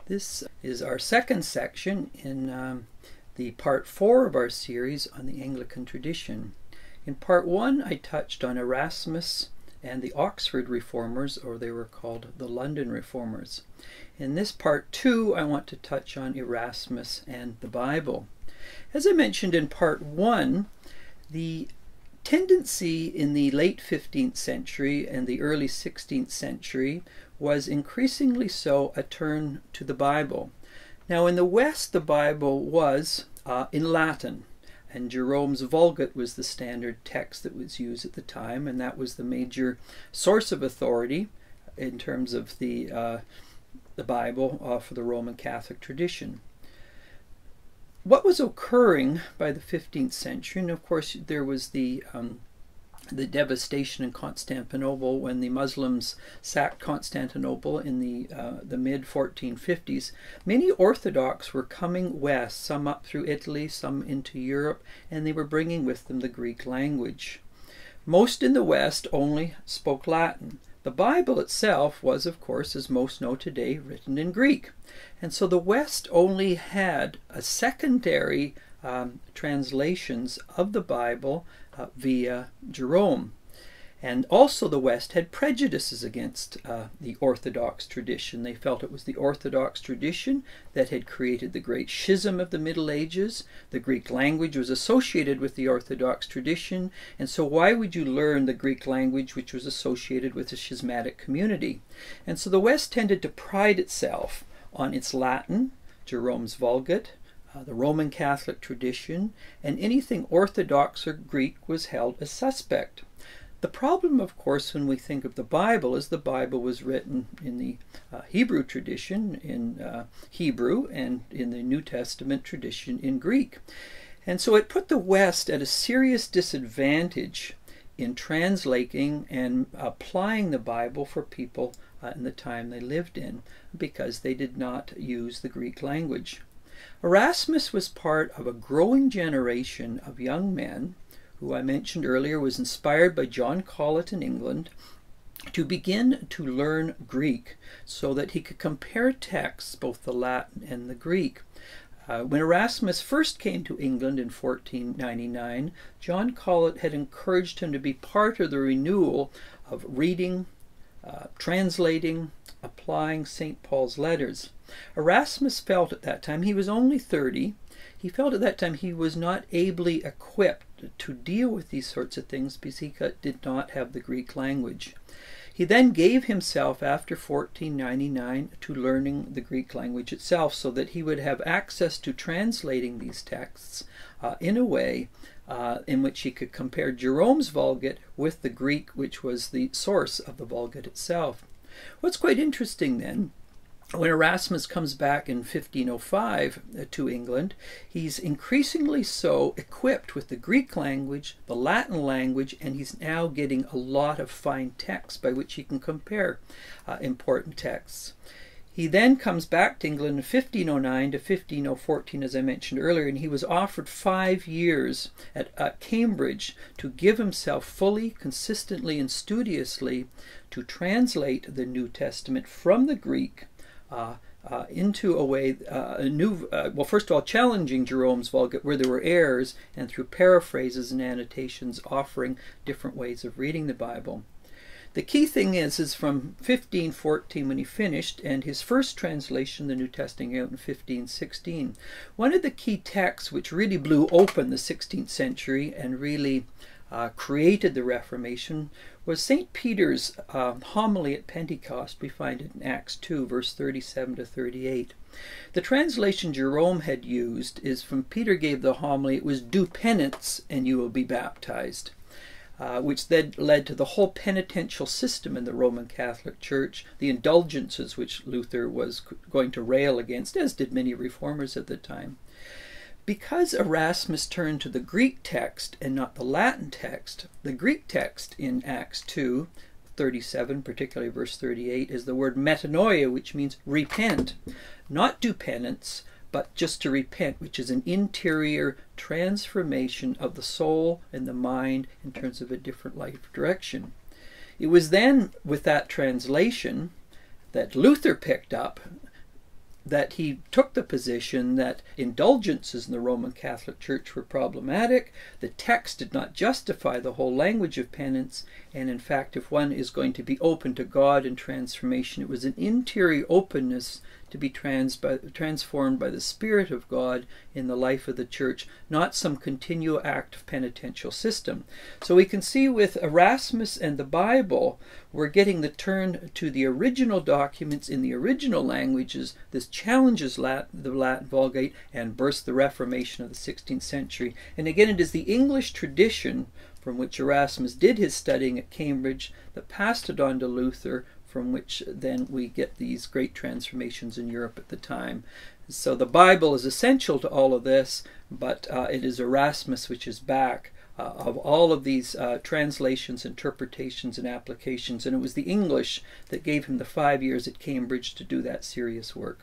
This is our second section in the part 4 of our series on the Anglican tradition. In part 1 I touched on Erasmus and the Oxford Reformers, or they were called the London Reformers. In this part 2 I want to touch on Erasmus and the Bible. As I mentioned in part 1, the tendency in the late 15th century and the early 16th century was increasingly so a turn to the Bible. Now in the West the Bible was in Latin, and Jerome's Vulgate was the standard text that was used at the time, and that was the major source of authority in terms of the Bible for the Roman Catholic tradition. What was occurring by the 15th century, and of course there was the devastation in Constantinople when the Muslims sacked Constantinople in the mid-1450s. Many Orthodox were coming west, some up through Italy, some into Europe, and they were bringing with them the Greek language. Most in the West only spoke Latin. The Bible itself was, of course, as most know today, written in Greek. And so the West only had a secondary translations of the Bible via Jerome. And also the West had prejudices against the Orthodox tradition. They felt it was the Orthodox tradition that had created the great schism of the Middle Ages. The Greek language was associated with the Orthodox tradition, and so why would you learn the Greek language which was associated with a schismatic community? And so the West tended to pride itself on its Latin, Jerome's Vulgate, the Roman Catholic tradition, and anything Orthodox or Greek was held as suspect. The problem, of course, when we think of the Bible is the Bible was written in the Hebrew tradition, in Hebrew, and in the New Testament tradition in Greek. And so it put the West at a serious disadvantage in translating and applying the Bible for people in the time they lived in, because they did not use the Greek language. Erasmus was part of a growing generation of young men who I mentioned earlier was inspired by John Colet in England to begin to learn Greek so that he could compare texts, both the Latin and the Greek. When Erasmus first came to England in 1499, John Colet had encouraged him to be part of the renewal of reading, translating, applying St. Paul's letters. Erasmus felt at that time, he was only 30, he felt at that time he was not ably equipped to deal with these sorts of things because he did not have the Greek language. He then gave himself after 1499 to learning the Greek language itself so that he would have access to translating these texts in a way in which he could compare Jerome's Vulgate with the Greek, which was the source of the Vulgate itself. What's quite interesting then, when Erasmus comes back in 1505 to England, he's increasingly so equipped with the Greek language, the Latin language, and he's now getting a lot of fine texts by which he can compare important texts. He then comes back to England in 1509 to 1514, as I mentioned earlier, and he was offered 5 years at Cambridge to give himself fully, consistently, and studiously to translate the New Testament from the Greek into a way, well, first of all, challenging Jerome's Vulgate where there were errors, and through paraphrases and annotations offering different ways of reading the Bible. The key thing is from 1514 when he finished, and his first translation, the New Testament, out in 1516. One of the key texts which really blew open the 16th century and really created the Reformation was St. Peter's homily at Pentecost. We find it in Acts 2, verse 37 to 38. The translation Jerome had used is from Peter gave the homily, it was "Do penance and you will be baptized," which then led to the whole penitential system in the Roman Catholic Church, the indulgences which Luther was going to rail against, as did many reformers at the time. Because Erasmus turned to the Greek text and not the Latin text, the Greek text in Acts 2:37, particularly verse 38, is the word metanoia, which means repent. Not do penance, but just to repent, which is an interior transformation of the soul and the mind in terms of a different life direction. It was then with that translation that Luther picked up that he took the position that indulgences in the Roman Catholic Church were problematic. The text did not justify the whole language of penance, and in fact, if one is going to be open to God and transformation, it was an interior openness to be transformed by the Spirit of God in the life of the Church, not some continual act of penitential system. So we can see with Erasmus and the Bible, we're getting the turn to the original documents in the original languages. This challenges the Latin Vulgate and bursts the Reformation of the 16th century. And again, it is the English tradition from which Erasmus did his studying at Cambridge that passed it on to Luther, from which then we get these great transformations in Europe at the time. So the Bible is essential to all of this, but it is Erasmus which is back of all of these translations, interpretations, and applications, and it was the English that gave him the 5 years at Cambridge to do that serious work.